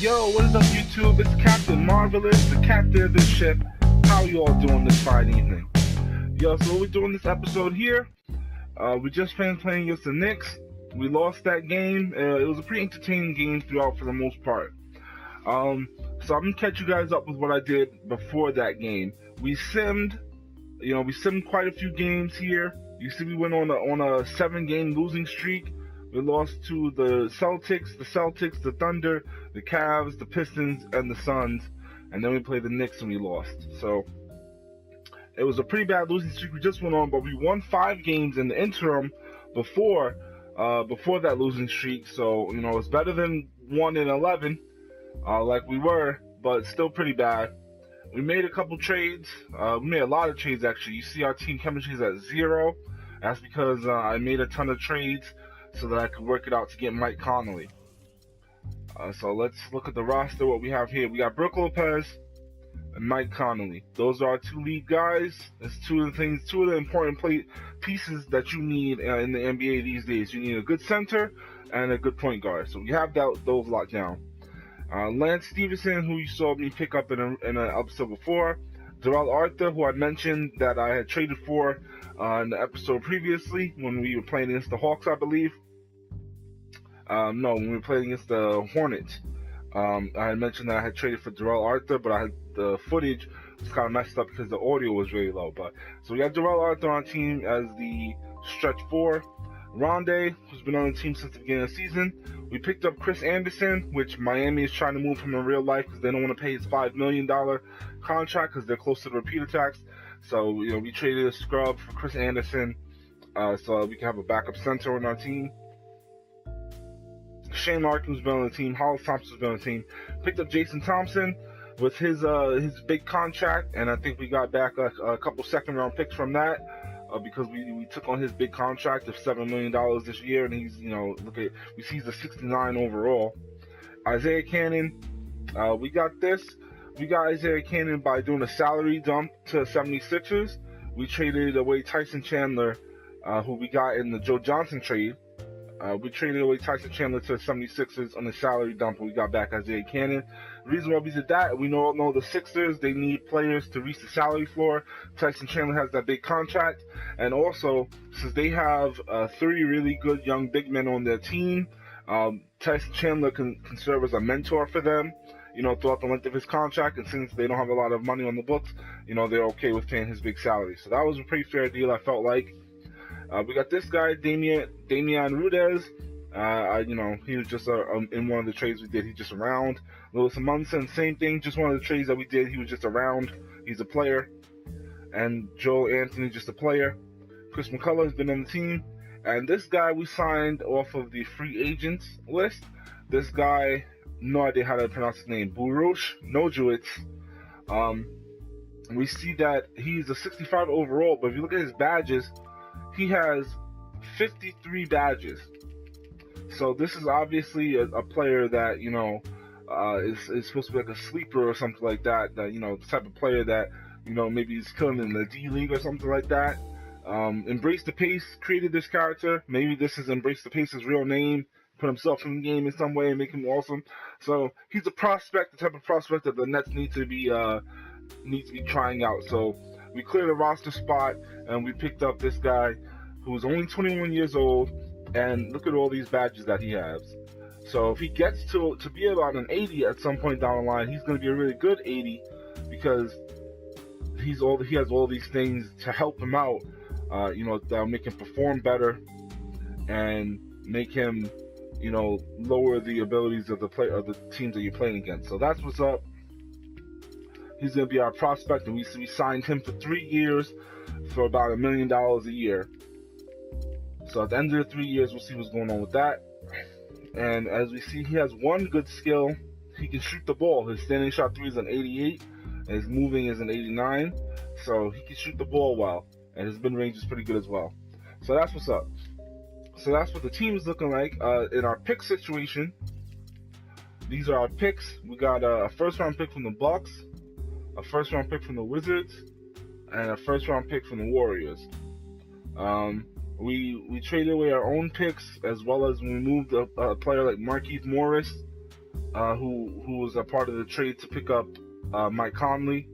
Yo, what is up, YouTube? It's Captain Marvelous, the captain of this ship. How you all doing this fine evening? Yo, so what we doing this episode here? We just finished playing against the Knicks. We lost that game. It was a pretty entertaining game throughout for the most part. So I'm gonna catch you guys up with what I did before that game. We simmed quite a few games here. You see, we went on a 7-game losing streak. We lost to the Celtics, the Thunder, the Cavs, the Pistons, and the Suns. And then we played the Knicks and we lost. So it was a pretty bad losing streak we just went on, but we won 5 games in the interim before that losing streak. So, it's better than 1-11, like we were, but still pretty bad. We made a couple trades. We made a lot of trades, actually. You see our team chemistry is at 0. That's because I made a ton of trades so that I could work it out to get Mike Conley. So let's look at the roster, what we have here. We got Brook Lopez and Mike Conley. Those are our 2 lead guys. That's two of the important pieces that you need in the NBA these days. You need a good center and a good point guard. So we have those locked down. Lance Stevenson, who you saw me pick up in an episode before. Darrell Arthur, who I mentioned that I had traded for in the episode previously when we were playing against the Hawks, I believe. No, when we were playing against the Hornets. I had mentioned that I had traded for Darrell Arthur, but the footage was kind of messed up because the audio was really low. So we got Darrell Arthur on team as the stretch 4. Rondé, who's been on the team since the beginning of the season. We picked up Chris Anderson, which Miami is trying to move him in real life because they don't want to pay his $5 million contract because they're close to the repeater tax. So, we traded a scrub for Chris Anderson so we can have a backup center on our team. Shane Larkin's been on the team. Hollis Thompson's been on the team. Picked up Jason Thompson with his big contract, and I think we got back a couple second-round picks from that. Because we took on his big contract of $7 million this year, and he's, we see he's a 69 overall. Isaiah Cannon, we got Isaiah Cannon by doing a salary dump to 76ers. We traded away Tyson Chandler, who we got in the Joe Johnson trade. We traded away Tyson Chandler to the 76ers on the salary dump, and we got back Isaiah Cannon. The reason why we did that, we all know the Sixers, they need players to reach the salary floor. Tyson Chandler has that big contract, and also, since they have 3 really good young big men on their team, Tyson Chandler can serve as a mentor for them, throughout the length of his contract, and since they don't have a lot of money on the books, they're okay with paying his big salary. So that was a pretty fair deal, I felt like. We got this guy, Damian Rudez. He was just in one of the trades we did. He's just around. Lewis Munson, same thing. Just one of the trades that we did. He was just around. He's a player. And Joel Anthony, just a player. Chris McCullough has been on the team. And this guy we signed off of the free agents list. This guy, no idea how to pronounce his name. Burush Nojewicz. We see that he's a 65 overall, but if you look at his badges, he has 53 badges. So this is obviously a player that, is supposed to be like a sleeper or something like that. That, the type of player that, maybe he's killing in the D League or something like that. Embrace the Pace created this character. Maybe this is Embrace the Pace's real name. Put himself in the game in some way and make him awesome. So he's a prospect, the type of prospect that the Nets need to be trying out. So we cleared a roster spot, and we picked up this guy who's only 21 years old, and look at all these badges that he has. So if he gets to be about an 80 at some point down the line, he's going to be a really good 80 because he has all these things to help him out, that'll make him perform better and make him, lower the abilities of the teams that you're playing against. So that's what's up. He's going to be our prospect, and we signed him for 3 years for about $1 million a year. So at the end of the 3 years, we'll see what's going on with that. And as we see, he has one good skill. He can shoot the ball. His standing shot 3 is an 88, and his moving is an 89. So he can shoot the ball well, and his mid-range is pretty good as well. So that's what's up. So that's what the team is looking like. In our pick situation, these are our picks. We got a first-round pick from the Bucks, a first-round pick from the Wizards, and a first-round pick from the Warriors. We traded away our own picks, as well as we moved a player like Markieff Morris who was a part of the trade to pick up Mike Conley.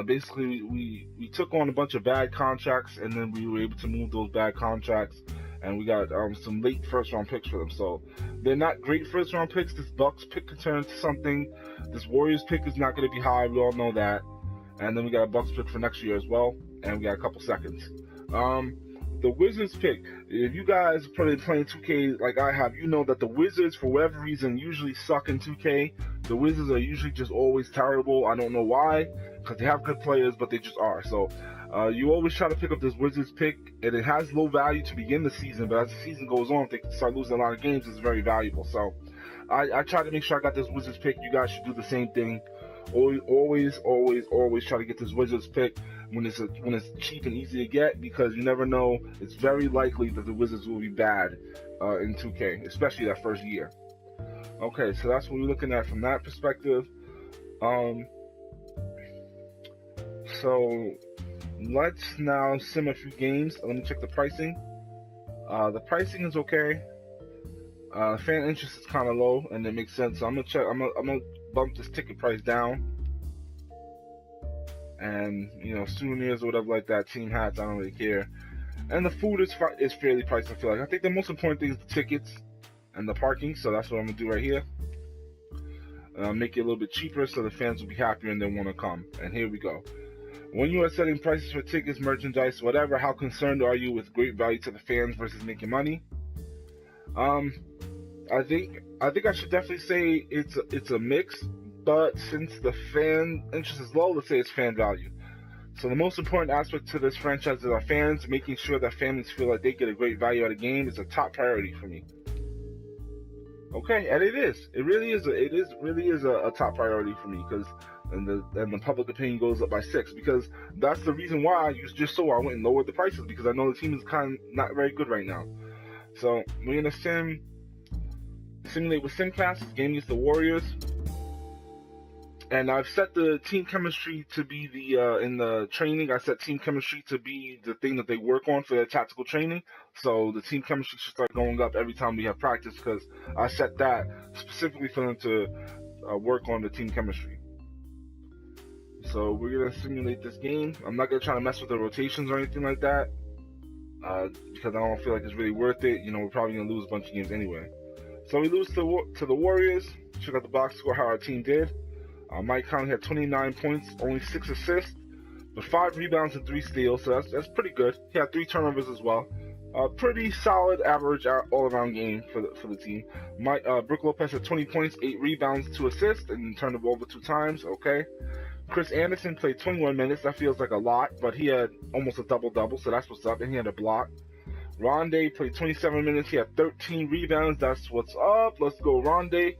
Basically, we took on a bunch of bad contracts, and then we were able to move those bad contracts, and we got some late first round picks for them. So they're not great first round picks. This Bucks pick could turn into something. This Warriors pick is not going to be high. We all know that. And then we got a Bucks pick for next year as well, and we got a couple seconds. The Wizards pick. If you guys are probably playing 2K like I have, you know that the Wizards, for whatever reason, usually suck in 2K. The Wizards are usually just always terrible. I don't know why, because they have good players, but they just are. So you always try to pick up this Wizards pick, and it has low value to begin the season, but as the season goes on, if they start losing a lot of games, it's very valuable. So I try to make sure I got this Wizards pick. You guys should do the same thing. Always try to get this Wizards pick when it's cheap and easy to get, because you never know. It's very likely that the Wizards will be bad in 2K, especially that first year. Okay, so that's what we're looking at from that perspective. So let's now sim a few games. Let me check the pricing. The pricing is okay. Fan interest is kind of low, and it makes sense. So I'm gonna bump this ticket price down. And souvenirs or whatever like that, team hats, I don't really care. And the food is fairly priced. I feel like. I think the most important thing is the tickets and the parking. So that's what I'm gonna do right here. Make it a little bit cheaper so the fans will be happier and they want to come. And here we go. When you are setting prices for tickets, merchandise, whatever, how concerned are you with great value to the fans versus making money? I think I should definitely say it's a mix, but since the fan interest is low, let's say it's fan value. So the most important aspect to this franchise is our fans. Making sure that families feel like they get a great value out of the game is a top priority for me. Okay, and it is. It really is. Really is a top priority for me, because and the public opinion goes up by 6, because that's the reason why I went and lowered the prices, because I know the team is kind of not very good right now. So we're gonna simulate with SimCast, game against the Warriors, and I've set the team chemistry to be in the training. I set team chemistry to be the thing that they work on for their tactical training. So the team chemistry should start going up every time we have practice, because I set that specifically for them to work on the team chemistry. So we're gonna simulate this game. I'm not gonna try to mess with the rotations or anything like that, because I don't feel like it's really worth it. We're probably gonna lose a bunch of games anyway. So we lose to the Warriors. Check out the box score, how our team did. Mike Conley had 29 points, only 6 assists, but 5 rebounds and 3 steals, so that's pretty good. He had 3 turnovers as well. Pretty solid average all-around game for the team. Brook Lopez had 20 points, 8 rebounds, 2 assists, and turned the ball over 2 times. Okay. Chris Anderson played 21 minutes. That feels like a lot, but he had almost a double-double, so that's what's up, and he had a block. Rondé played 27 minutes. He had 13 rebounds. That's what's up. Let's go, Rondé.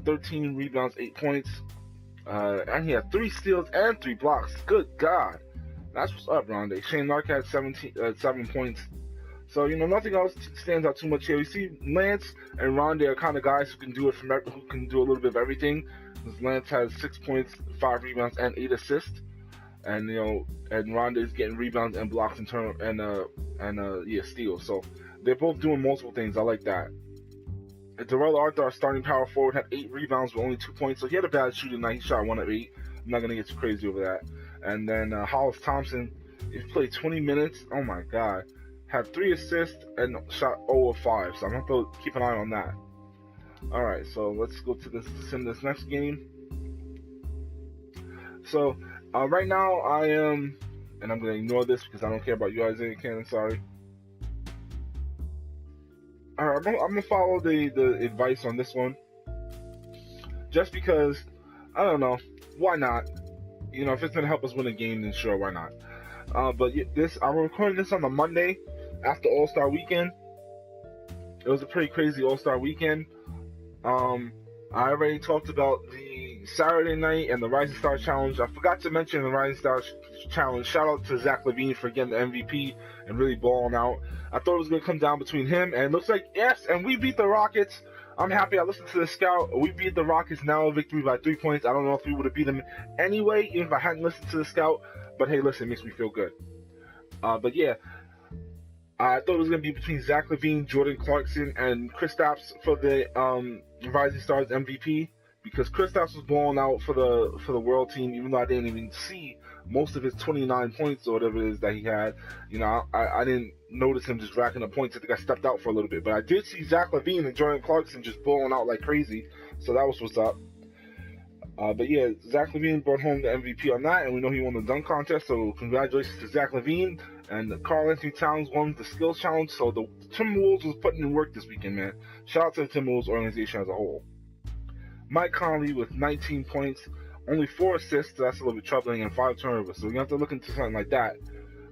13 rebounds, 8 points. And he had 3 steals and 3 blocks. Good God. That's what's up, Rondé. Shane Lark had 7 points. So, nothing else stands out too much here. We see Lance and Rondé are kind of guys who can do a little bit of everything. Lance has 6 points, 5 rebounds, and 8 assists. And Rondé's getting rebounds and blocks and steals. So they're both doing multiple things. I like that. Darrell Arthur, our starting power forward, had 8 rebounds with only 2 points. So he had a bad shooting night. He shot 1 of 8. I'm not gonna get too crazy over that. And then Hollis Thompson, he played 20 minutes. Oh my God, had 3 assists and shot 0 of 5. So I'm gonna have to keep an eye on that. All right, so let's go to this next game. So right now I am, and I'm gonna ignore this because I don't care about you, Isaiah Cannon. Sorry. All right, I'm gonna follow the advice on this one, just because I don't know, why not? If it's gonna help us win a game, then sure, why not? But I'm recording this on the Monday after All-Star Weekend. It was a pretty crazy All-Star Weekend. I already talked about the Saturday night and the Rising Star Challenge. I forgot to mention the Rising Star Challenge. Shout out to Zach LaVine for getting the MVP and really balling out. I thought it was going to come down between him, and it looks like, yes, and we beat the Rockets. I'm happy. I listened to the scout. We beat the Rockets, now a victory by 3 points. I don't know if we would have beat them anyway, even if I hadn't listened to the scout. But hey, listen, it makes me feel good. But yeah, I thought it was going to be between Zach LaVine, Jordan Clarkson, and Kristaps for the Rising Stars MVP, because Kristaps was balling out for the world team, even though I didn't even see most of his 29 points or whatever it is that he had. I didn't notice him just racking up points. I think I stepped out for a little bit, but I did see Zach LaVine and Jordan Clarkson just balling out like crazy, so that was what's up. But yeah, Zach LaVine brought home the MVP on that, and we know he won the dunk contest, so congratulations to Zach LaVine. And Karl Anthony Towns won the skills challenge, so the Timberwolves was putting in work this weekend, man. Shout out to the Timberwolves organization as a whole. Mike Conley with 19 points, only 4 assists, so that's a little bit troubling, and 5 turnovers, so we have to look into something like that.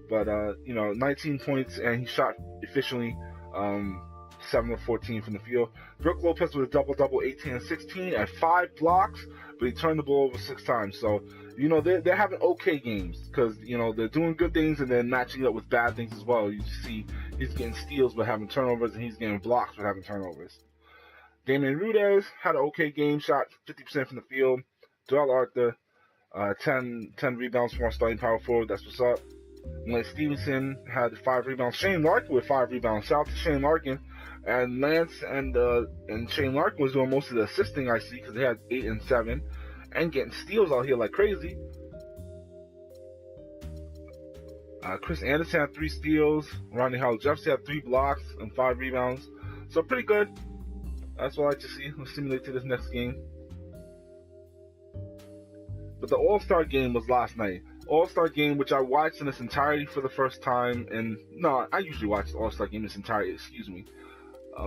But, 19 points, and he shot efficiently, 7 of 14 from the field. Brook Lopez with a double-double, 18 and 16, and 5 blocks, but he turned the ball over 6 times. So, they're having okay games, because, they're doing good things and then matching up with bad things as well. You see he's getting steals but having turnovers, and he's getting blocks but having turnovers. Damian Rudez had an okay game, shot 50% from the field. Joel Arthur, 10 rebounds from our starting power forward. That's what's up. Lance Stevenson had 5 rebounds. Shane Larkin with 5 rebounds. Shout out to Shane Larkin. And Lance and Shane Larkin was doing most of the assisting, I see, because they had 8 and 7. And getting steals out here like crazy. Chris Anderson had 3 steals. Ronnie Howard-Jefferson had 3 blocks and 5 rebounds. So pretty good. That's what I like to see. Let's simulate to this next game. But the All-Star game was last night. All-Star game, which I watched in its entirety for the first time. And no, I usually watch the All-Star game in its entirety, excuse me.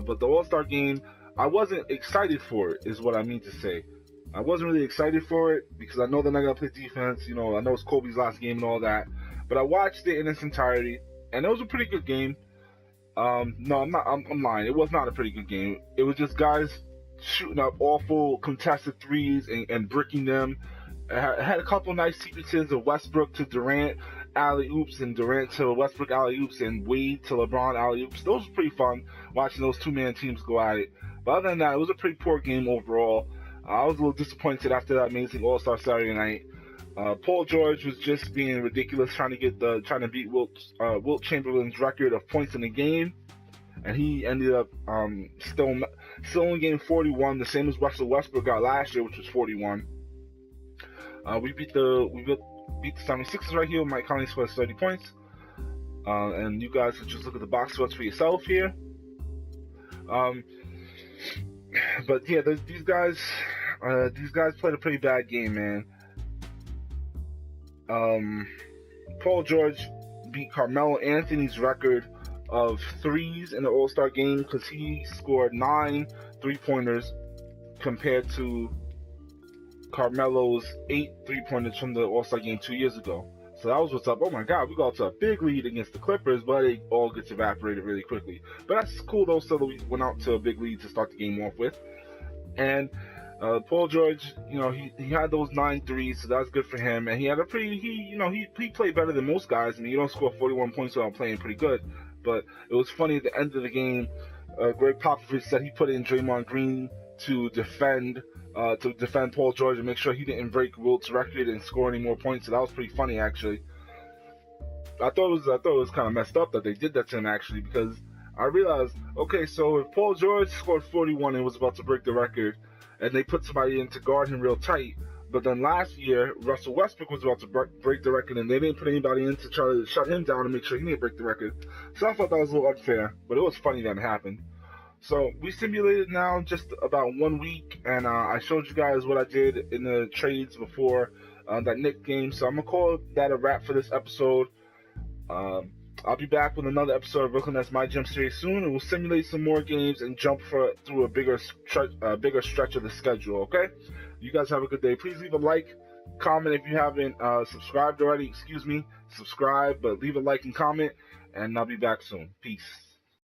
But the All-Star game, I wasn't excited for it, is what I mean to say. I wasn't really excited for it because I know they're not going to play defense. I know it's Kobe's last game and all that. But I watched it in its entirety, and it was a pretty good game. No, I'm lying. It was not a pretty good game. It was just guys shooting up awful contested threes and bricking them. It had a couple nice sequences of Westbrook to Durant alley-oops and Durant to Westbrook alley-oops and Wade to LeBron alley-oops. Those were pretty fun, watching those two-man teams go at it. But other than that, it was a pretty poor game overall. I was a little disappointed after that amazing All-Star Saturday night. Paul George was just being ridiculous, trying to beat Wilt Chamberlain's record of points in the game, and he ended up still only getting 41, the same as Russell Westbrook got last year, which was 41. We beat the 76ers right here. Mike Conley scored 30 points, and you guys can just look at the box scores for yourself here. But yeah, these guys played a pretty bad game, man. Paul George beat Carmelo Anthony's record of threes in the All-Star game because he scored 9 3-pointers compared to Carmelo's 8 3-pointers from the All-Star game 2 years ago. So that was what's up. Oh my God, we got to a big lead against the Clippers, but it all gets evaporated really quickly. But that's cool though, so we went out to a big lead to start the game off with. And Paul George, he had those 9 threes, so that's good for him. And he had he played better than most guys. I mean, you don't score 41 points without playing pretty good. But it was funny at the end of the game, Greg Popovich said he put in Draymond Green to defend Paul George and make sure he didn't break Wilt's record and score any more points. So that was pretty funny, actually. I thought it was kind of messed up that they did that to him, actually, because I realized, okay, so if Paul George scored 41 and was about to break the record, and they put somebody in to guard him real tight, but then last year, Russell Westbrook was about to break the record, and they didn't put anybody in to try to shut him down and make sure he didn't break the record. So I thought that was a little unfair, but it was funny that it happened. So we simulated now just about 1 week, and I showed you guys what I did in the trades before that Knicks game. So I'm going to call that a wrap for this episode. I'll be back with another episode of Brooklyn Nets MyGm series soon, and we'll simulate some more games and jump through a bigger stretch of the schedule, okay? You guys have a good day. Please leave a like, comment if you haven't subscribed already. Subscribe, but leave a like and comment, and I'll be back soon. Peace.